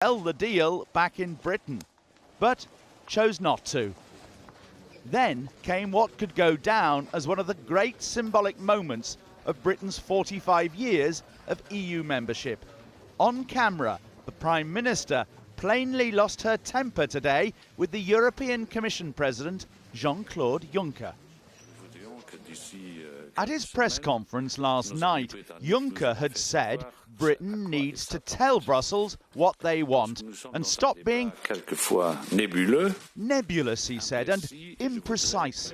sell the deal back in Britain, but chose not to. Then came what could go down as one of the great symbolic moments of Britain's 45 years of EU membership. On camera, the Prime Minister plainly lost her temper today with the European Commission President, Jean-Claude Juncker. At his press conference last night, Juncker had said Britain needs to tell Brussels what they want and stop being nebulous, he said, and imprecise.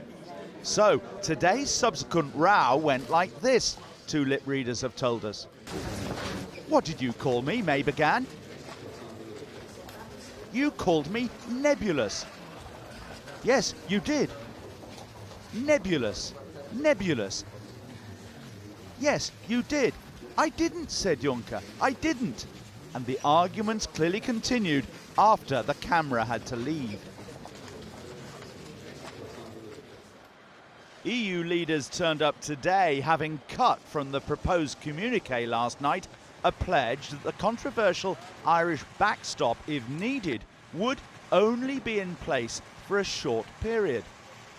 So today's subsequent row went like this, two lip readers have told us. "What did you call me?" May began. "You called me nebulous." "Yes, you did." "Nebulous, nebulous." "Yes, you did." "I didn't," said Juncker. "I didn't." And the arguments clearly continued after the camera had to leave. EU leaders turned up today, having cut from the proposed communiqué last night a pledge that the controversial Irish backstop, if needed, would only be in place for a short period.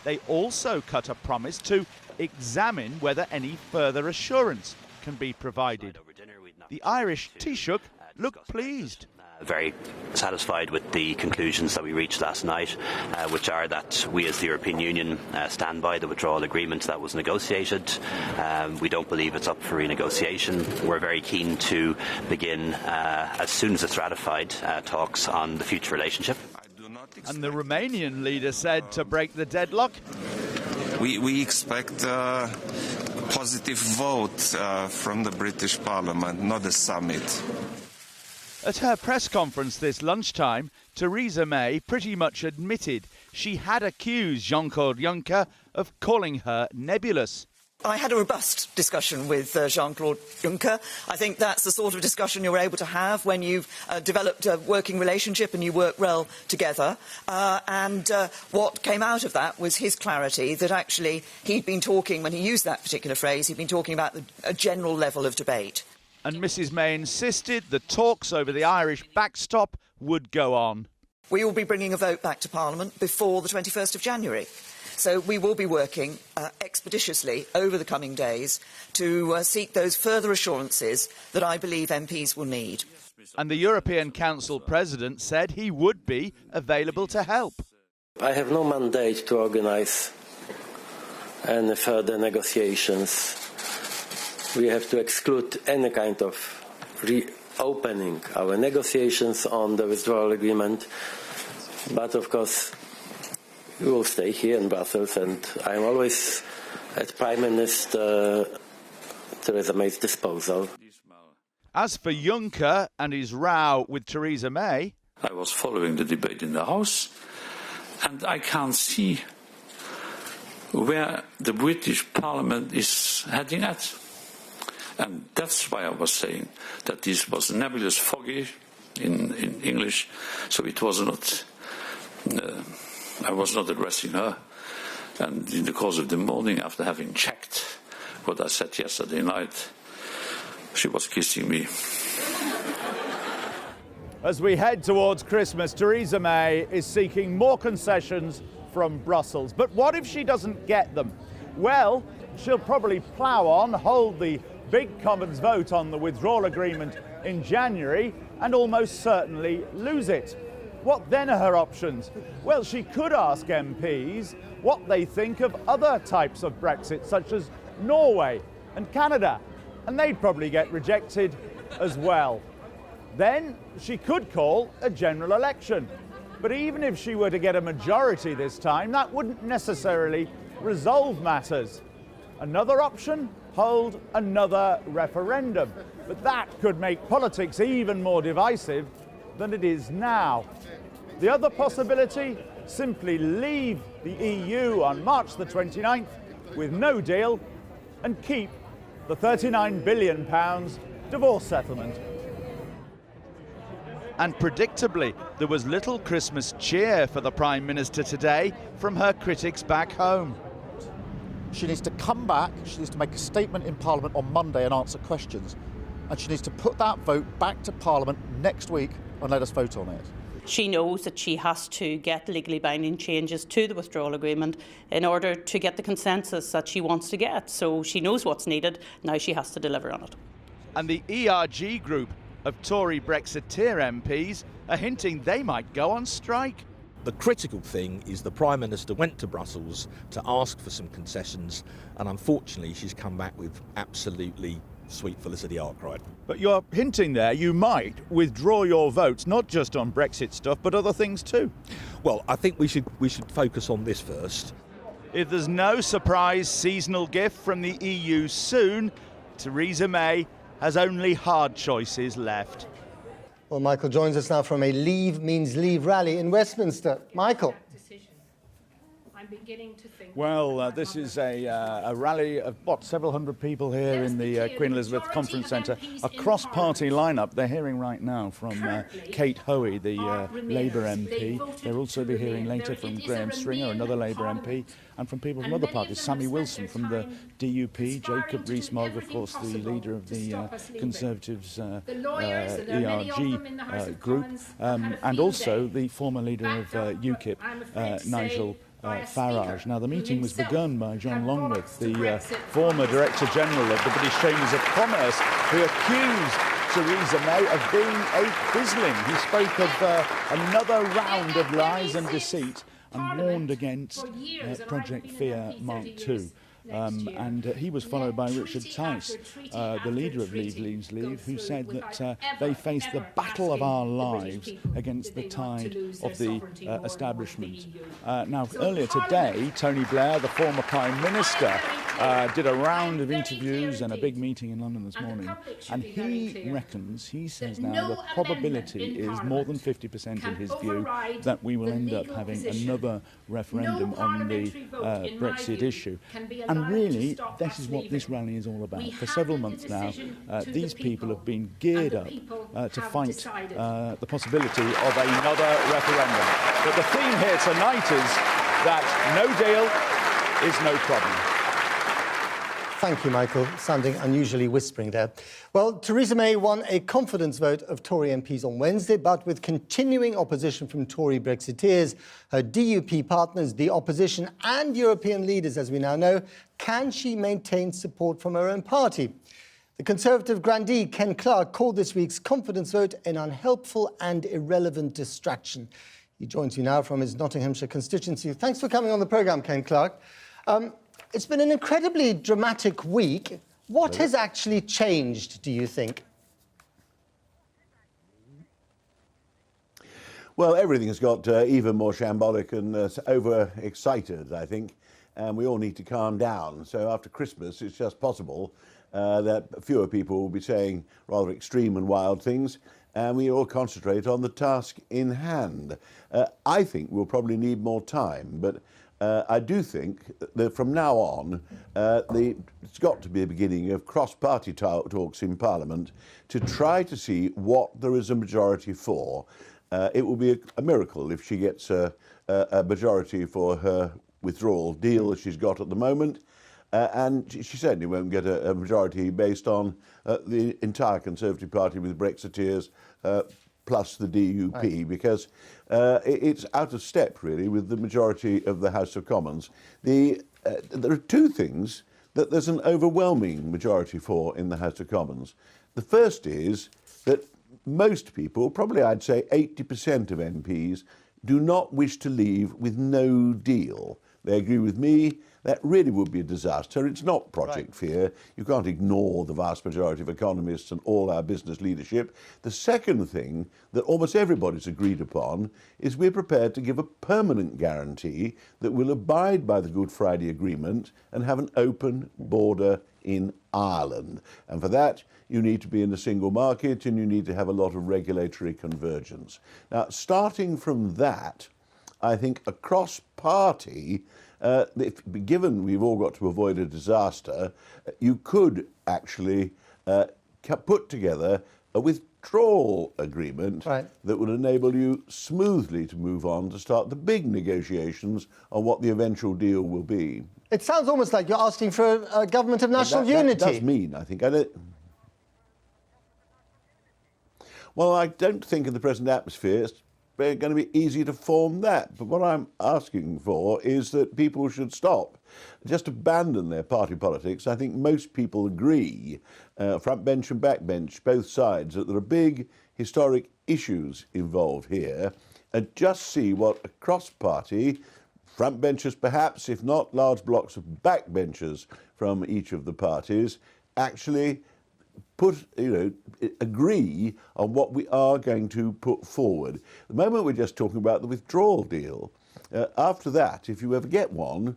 They also cut a promise to examine whether any further assurance can be provided. The Irish Taoiseach looked pleased. Very satisfied with the conclusions that we reached last night, which are that we as the European Union stand by the withdrawal agreement that was negotiated. We don't believe it's up for renegotiation. We're very keen to begin, as soon as it's ratified, talks on the future relationship. And the Romanian leader said to break the deadlock, We expect a positive vote from the British Parliament, not a summit. At her press conference this lunchtime, Theresa May pretty much admitted she had accused Jean-Claude Juncker of calling her nebulous. I had a robust discussion with Jean-Claude Juncker. I think that's the sort of discussion you're able to have when you've developed a working relationship and you work well together. What came out of that was his clarity that actually he'd been talking, when he used that particular phrase, he'd been talking about a general level of debate. And Mrs May insisted the talks over the Irish backstop would go on. We will be bringing a vote back to Parliament before the 21st of January. So we will be working expeditiously over the coming days to seek those further assurances that I believe MPs will need. And the European Council President said he would be available to help. I have no mandate to organise any further negotiations. We have to exclude any kind of reopening our negotiations on the withdrawal agreement. But of course, we will stay here in Brussels, and I'm always at Prime Minister Theresa May's disposal. As for Juncker and his row with Theresa May, I was following the debate in the House, and I can't see where the British Parliament is heading at. And that's why I was saying that this was nebulous, foggy in English, so it was not... I was not addressing her. And in the course of the morning, after having checked what I said yesterday night, she was kissing me. as we head towards Christmas, Theresa May is seeking more concessions from Brussels. But what if she doesn't get them? Well, she'll probably plough on, hold the big Commons vote on the withdrawal agreement in January, and almost certainly lose it. What then are her options? Well, she could ask MPs what they think of other types of Brexit, such as Norway and Canada, and they'd probably get rejected as well. Then she could call a general election. But even if she were to get a majority this time, that wouldn't necessarily resolve matters. Another option? Hold another referendum. But that could make politics even more divisive than it is now. The other possibility? Simply leave the EU on March the 29th with no deal and keep the £39 billion divorce settlement. And predictably, there was little Christmas cheer for the Prime Minister today from her critics back home. She needs to come back, she needs to make a statement in Parliament on Monday and answer questions. And she needs to put that vote back to Parliament next week and let us vote on it. She knows that she has to get legally binding changes to the withdrawal agreement in order to get the consensus that she wants to get. So she knows what's needed. Now she has to deliver on it. And the ERG group of Tory Brexiteer MPs are hinting they might go on strike. The critical thing is the Prime Minister went to Brussels to ask for some concessions, and unfortunately she's come back with absolutely sweet Felicity Arkwright. But you're hinting there you might withdraw your votes, not just on Brexit stuff, but other things too. Well, I think we should focus on this first. If there's no surprise seasonal gift from the EU soon, Theresa May has only hard choices left. Well, Michael joins us now from a Leave Means Leave rally in Westminster. Michael. Well, this is a rally of, several hundred people here in the Queen Elizabeth Conference Centre. A cross-party lineup. They're hearing right now from Kate Hoey, the Labour MP. They'll also be hearing later from Graham Stringer, another Labour MP, and from people from other parties. Sammy Wilson from the DUP, Jacob Rees-Mogg, of course, the leader of the Conservatives ERG group, and also the former leader of UKIP, Nigel Farage. Now, the meeting was begun by John Longworth, the former Director General of the British Chambers of Commerce, who accused Theresa May of being a quizzling. He spoke of another round of lies and deceit and warned against Project Fear Mark II. And he was followed by Richard Tice, the leader of Leave Means Leave, who said that they faced the battle of our lives against the tide of the establishment. Now, earlier today, Tony Blair, the former Prime Minister, did a round of interviews and a big meeting in London this morning, and he reckons, he says now, the probability is more than 50% in his view that we will end up having another referendum on the Brexit issue. And really, this is what this rally is all about. For several months now, these people have been geared up to fight the possibility of another referendum. But the theme here tonight is that no deal is no problem. Thank you, Michael. Sounding unusually whispering there. Well, Theresa May won a confidence vote of Tory MPs on Wednesday, but with continuing opposition from Tory Brexiteers, her DUP partners, the opposition and European leaders, as we now know, can she maintain support from her own party? The Conservative grandee, Ken Clarke, called this week's confidence vote an unhelpful and irrelevant distraction. He joins you now from his Nottinghamshire constituency. Thanks for coming on the programme, Ken Clarke. It's been an incredibly dramatic week. What has actually changed, do you think? Well, everything's got even more shambolic and overexcited, I think, and we all need to calm down. So after Christmas, it's just possible that fewer people will be saying rather extreme and wild things, and we all concentrate on the task in hand. I think we'll probably need more time, but I do think that from now on, it's got to be a beginning of cross-party talks in Parliament to try to see what there is a majority for. It will be a miracle if she gets a majority for her withdrawal deal that she's got at the moment. And she certainly won't get a majority based on the entire Conservative Party with Brexiteers plus the DUP, because it's out of step, really, with the majority of the House of Commons. There are two things that there's an overwhelming majority for in the House of Commons. The first is that most people, probably I'd say 80% of MPs, do not wish to leave with no deal. They agree with me, that really would be a disaster. It's not Project Fear. You can't ignore the vast majority of economists and all our business leadership. The second thing that almost everybody's agreed upon is we're prepared to give a permanent guarantee that we'll abide by the Good Friday Agreement and have an open border in Ireland. And for that, you need to be in the single market and you need to have a lot of regulatory convergence. Now, starting from that, I think across party, given we've all got to avoid a disaster, you could actually put together a withdrawal agreement that would enable you smoothly to move on to start the big negotiations on what the eventual deal will be. It sounds almost like you're asking for a government of national unity. That does mean, I think. Well, I don't think in the present atmosphere it's going to be easy to form that. But what I'm asking for is that people should stop, just abandon their party politics. I think most people agree, front bench and back bench, both sides, that there are big historic issues involved here, and just see what a cross-party, front benchers perhaps, if not large blocks of back benchers from each of the parties, actually agree on what we are going to put forward. At the moment we're just talking about the withdrawal deal. After that, if you ever get one,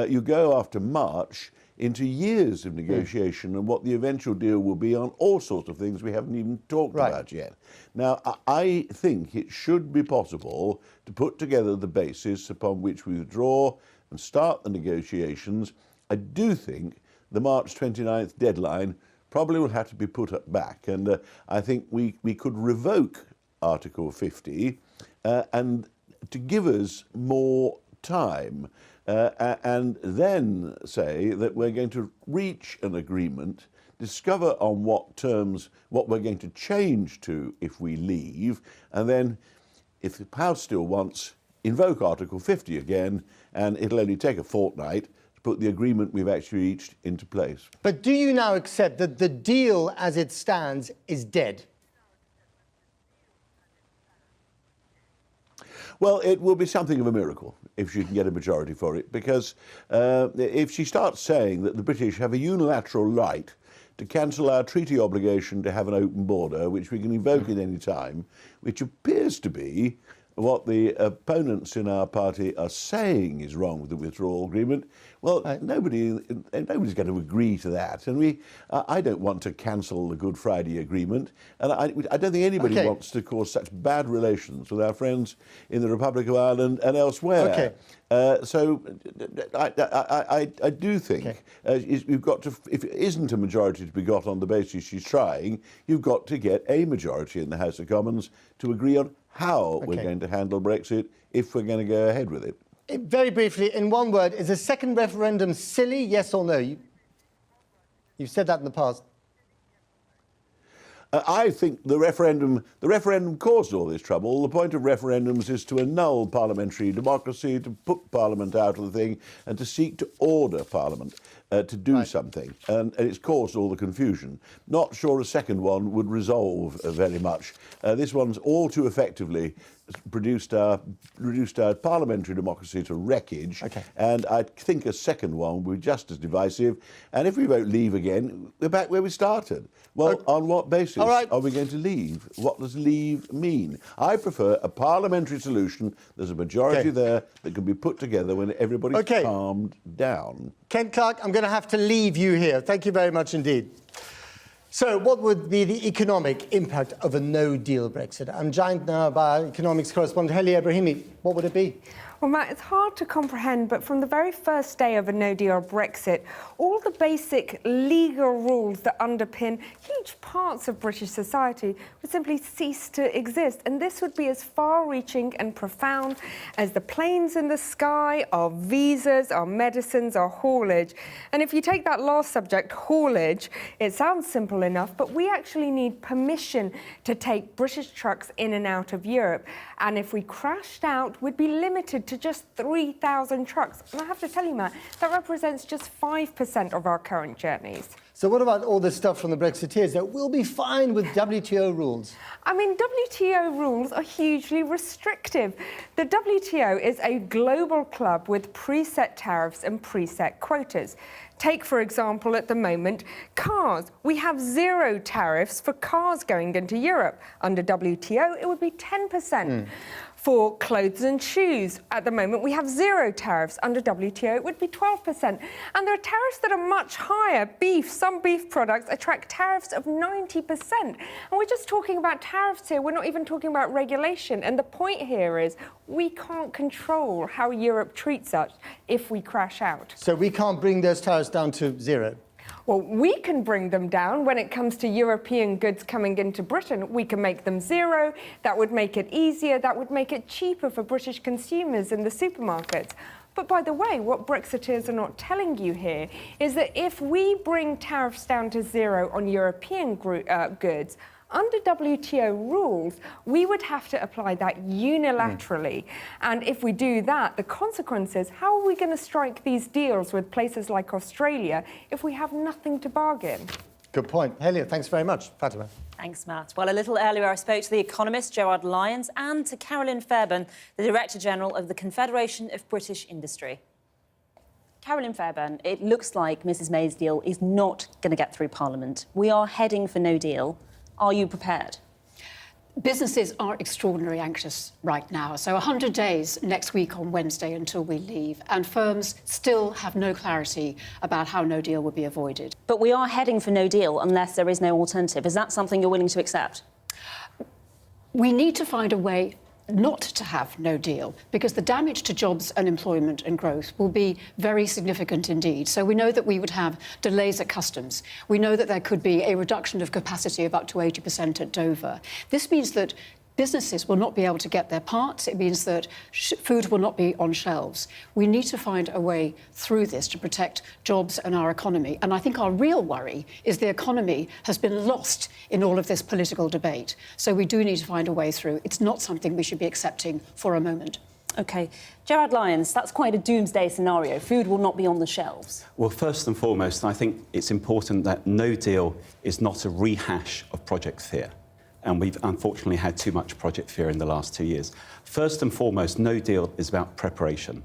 you go after March into years of negotiation and what the eventual deal will be on all sorts of things we haven't even talked about yet. Now, I think it should be possible to put together the basis upon which we withdraw and start the negotiations. I do think the March 29th deadline probably will have to be put back, and I think we could revoke Article 50 and to give us more time and then say that we're going to reach an agreement, discover on what terms what we're going to change to if we leave, and then if the House still wants, invoke Article 50 again, and it'll only take a fortnight to put the agreement we've actually reached into place. But do you now accept that the deal as it stands is dead? Well, it will be something of a miracle if she can get a majority for it, because if she starts saying that the British have a unilateral right to cancel our treaty obligation to have an open border, which we can invoke at any time, which appears to be what the opponents in our party are saying is wrong with the withdrawal agreement, well, nobody's going to agree to that. And I don't want to cancel the Good Friday Agreement, and I don't think anybody wants to cause such bad relations with our friends in the Republic of Ireland and elsewhere. So I do think you've got to, if it isn't a majority to be got on the basis she's trying, you've got to get a majority in the House of Commons to agree on how we're going to handle Brexit if we're going to go ahead with it. Very briefly, in one word, is a second referendum silly, yes or no? You've said that in the past. I think the referendum caused all this trouble. The point of referendums is to annul parliamentary democracy, to put Parliament out of the thing, and to seek to order Parliament to do something. And it's caused all the confusion. Not sure a second one would resolve very much. This one's all too effectively reduced our parliamentary democracy to wreckage, and I think a second one would be just as divisive. And if we vote leave again, we're back where we started. Well, on what basis are we going to leave? What does leave mean? I prefer a parliamentary solution. There's a majority there that can be put together when everybody's calmed down. Ken Clark, I'm going to have to leave you here. Thank you very much indeed. So what would be the economic impact of a no-deal Brexit? I'm joined now by economics correspondent Heli Ebrahimi. What would it be? Well, Matt, it's hard to comprehend, but from the very first day of a no-deal Brexit, all the basic legal rules that underpin huge parts of British society would simply cease to exist. And this would be as far-reaching and profound as the planes in the sky, our visas, our medicines, our haulage. And if you take that last subject, haulage, it sounds simple enough, but we actually need permission to take British trucks in and out of Europe. And if we crashed out, we'd be limited to just 3,000 trucks. And I have to tell you, Matt, that represents just 5% of our current journeys. So what about all this stuff from the Brexiteers that we'll be fine with WTO rules? I mean, WTO rules are hugely restrictive. The WTO is a global club with preset tariffs and preset quotas. Take, for example, at the moment, cars. We have 0 tariffs for cars going into Europe. Under WTO, it would be 10%. For clothes and shoes, at the moment, we have 0 tariffs. Under WTO, it would be 12%. And there are tariffs that are much higher. Beef, some beef products attract tariffs of 90%. And we're just talking about tariffs here. We're not even talking about regulation. And the point here is we can't control how Europe treats us if we crash out. So we can't bring those tariffs down to 0? Well, we can bring them down when it comes to European goods coming into Britain. We can make them 0. That would make it easier. That would make it cheaper for British consumers in the supermarkets. But by the way, what Brexiteers are not telling you here is that if we bring tariffs down to 0 on European goods, Under WTO rules, we would have to apply that unilaterally. And if we do that, the consequences, how are we going to strike these deals with places like Australia if we have nothing to bargain? Good point. Helia, thanks very much. Fatima. Thanks, Matt. Well, a little earlier I spoke to the economist Gerard Lyons and to Carolyn Fairbairn, the Director General of the Confederation of British Industry. Carolyn Fairbairn, it looks like Mrs May's deal is not going to get through Parliament. We are heading for no deal. Are you prepared? Businesses are extraordinarily anxious right now. So 100 days next week on Wednesday until we leave, and firms still have no clarity about how no deal will be avoided. But we are heading for no deal unless there is no alternative. Is that something you're willing to accept? We need to find a way not to have no deal, because the damage to jobs and employment and growth will be very significant indeed. So we know that we would have delays at customs. We know that there could be a reduction of capacity of up to 80% at Dover. This means that businesses will not be able to get their parts. It means that food will not be on shelves. We need to find a way through this to protect jobs and our economy. And I think our real worry is the economy has been lost in all of this political debate. So we do need to find a way through. It's not something we should be accepting for a moment. OK. Gerard Lyons, that's quite a doomsday scenario. Food will not be on the shelves. Well, first and foremost, I think it's important that no deal is not a rehash of Project Fear. And we've unfortunately had too much Project Fear in the last 2 years. First and foremost, no deal is about preparation.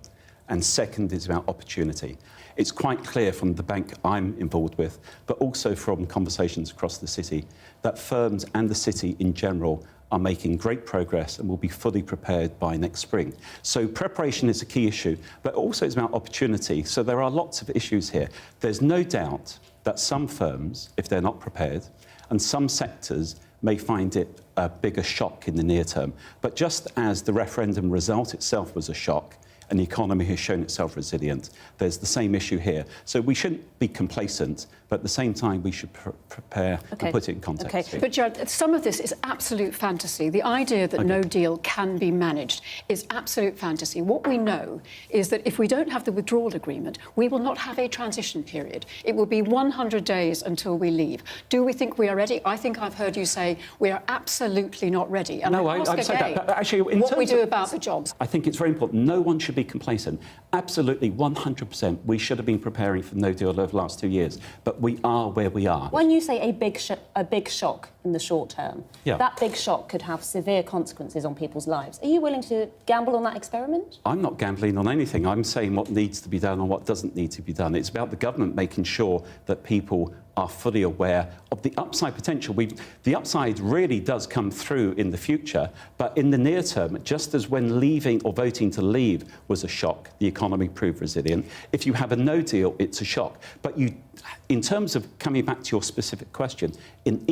And second is about opportunity. It's quite clear from the bank I'm involved with, but also from conversations across the city, that firms and the city in general are making great progress and will be fully prepared by next spring. So preparation is a key issue, but also it's about opportunity. So there are lots of issues here. There's no doubt that some firms, if they're not prepared, and some sectors may find it a bigger shock in the near term. But just as the referendum result itself was a shock, and the economy has shown itself resilient, there's the same issue here. So we shouldn't be complacent, but at the same time we should prepare and put it in context. Okay. But Gerard, some of this is absolute fantasy. The idea that no deal can be managed is absolute fantasy. What we know is that if we don't have the withdrawal agreement, we will not have a transition period. It will be 100 days until we leave. Do we think we are ready? I think I've heard you say we are absolutely not ready. And no, I ask I've said again, that. But actually, in what we terms do of, about the jobs. I think it's very important. No one should be complacent. Absolutely, 100%. We should have been preparing for no deal over the last 2 years, but we are where we are. When you say a big shock in the short term, that big shock could have severe consequences on people's lives. Are you willing to gamble on that experiment? I'm not gambling on anything. I'm saying what needs to be done and what doesn't need to be done. It's about the government making sure that people are fully aware of the upside potential. The upside really does come through in the future, but in the near term, just as when leaving or voting to leave was a shock, the economy proved resilient. If you have a no deal, it's a shock. But in terms of coming back to your specific question, in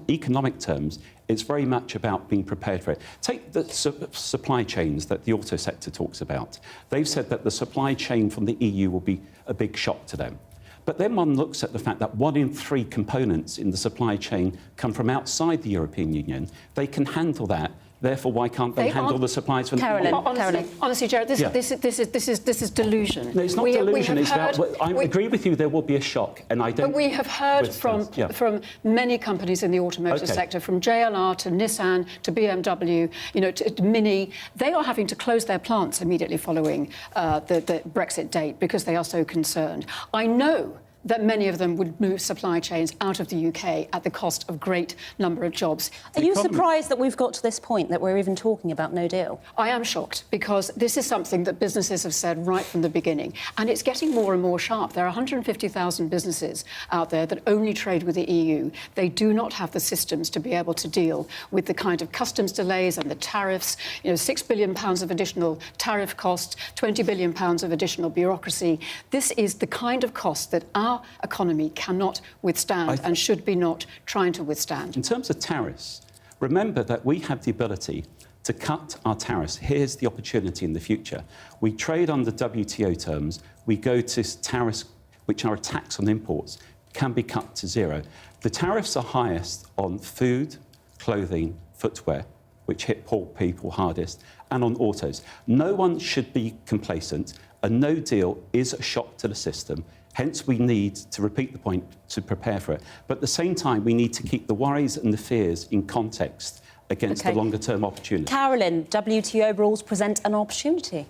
economic terms, it's very much about being prepared for it. Take the supply chains that the auto sector talks about. They've said that the supply chain from the EU will be a big shock to them. But then one looks at the fact that 1 in 3 components in the supply chain come from outside the European Union. They can handle that. Therefore, why can't they handle the supplies from Carolyn, honestly, Gerard, this is delusion. No, it's not delusion. It's about. I agree with you. There will be a shock, and I don't. But we have heard from many companies in the automotive sector, from JLR to Nissan to BMW, to Mini. They are having to close their plants immediately following the Brexit date because they are so concerned. I know that many of them would move supply chains out of the UK at the cost of great number of jobs. Are you surprised that we've got to this point, that we're even talking about no deal? I am shocked, because this is something that businesses have said right from the beginning, and it's getting more and more sharp. There are 150,000 businesses out there that only trade with the EU. They do not have the systems to be able to deal with the kind of customs delays and the tariffs, £6 billion of additional tariff costs, £20 billion of additional bureaucracy. This is the kind of cost that our economy cannot withstand and should be not trying to withstand. In terms of tariffs, remember that we have the ability to cut our tariffs. Here's the opportunity in the future. We trade under WTO terms. We go to tariffs which are a tax on imports, can be cut to zero. The tariffs are highest on food, clothing, footwear, which hit poor people hardest, and on autos. No one should be complacent. A no deal is a shock to the system. Hence, we need, to repeat the point, to prepare for it. But at the same time, we need to keep the worries and the fears in context against the longer-term opportunity. Carolyn, WTO rules present an opportunity.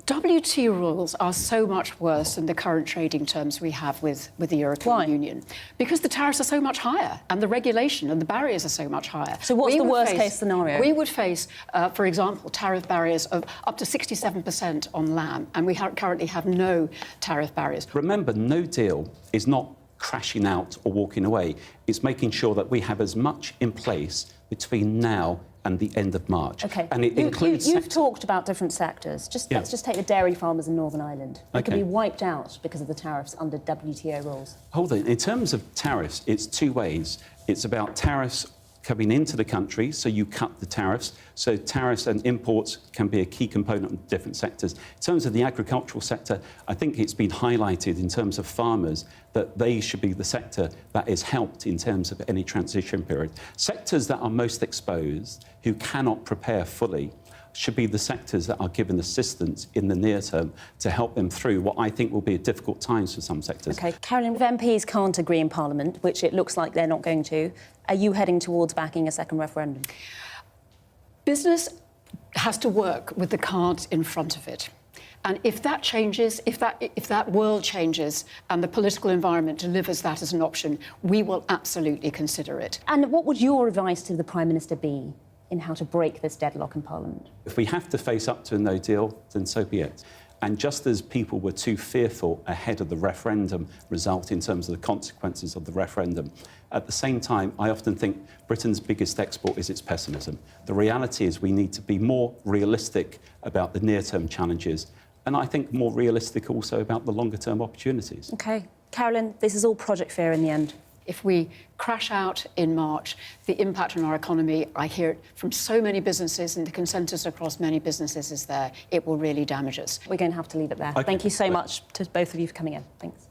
WTO rules are so much worse than the current trading terms we have with the European Union. Because the tariffs are so much higher and the regulation and the barriers are so much higher. So what's the worst-case scenario? We would face, for example, tariff barriers of up to 67% on lamb, and we currently have no tariff barriers. Remember, no deal is not crashing out or walking away. It's making sure that we have as much in place between now and the end of March. OK. And it includes You've talked about different sectors. Let's just take the dairy farmers in Northern Ireland. They could be wiped out because of the tariffs under WTO rules. Hold on. In terms of tariffs, it's two ways. It's about tariffs coming into the country, so you cut the tariffs. So tariffs and imports can be a key component of different sectors. In terms of the agricultural sector, I think it's been highlighted in terms of farmers that they should be the sector that is helped in terms of any transition period. Sectors that are most exposed, who cannot prepare fully, should be the sectors that are given assistance in the near term to help them through what I think will be difficult times for some sectors. OK. Carolyn, if MPs can't agree in Parliament, which it looks like they're not going to, are you heading towards backing a second referendum? Business has to work with the cards in front of it. And if that changes, if that world changes and the political environment delivers that as an option, we will absolutely consider it. And what would your advice to the Prime Minister be in how to break this deadlock in Parliament? If we have to face up to a no deal, then so be it. And just as people were too fearful ahead of the referendum result in terms of the consequences of the referendum, at the same time, I often think Britain's biggest export is its pessimism. The reality is we need to be more realistic about the near-term challenges, and I think more realistic also about the longer-term opportunities. OK. Carolyn, this is all project fear in the end. If we crash out in March, the impact on our economy, I hear it from so many businesses, and the consensus across many businesses is there, it will really damage us. We're going to have to leave it there. Okay. Thank you so much to both of you for coming in. Thanks.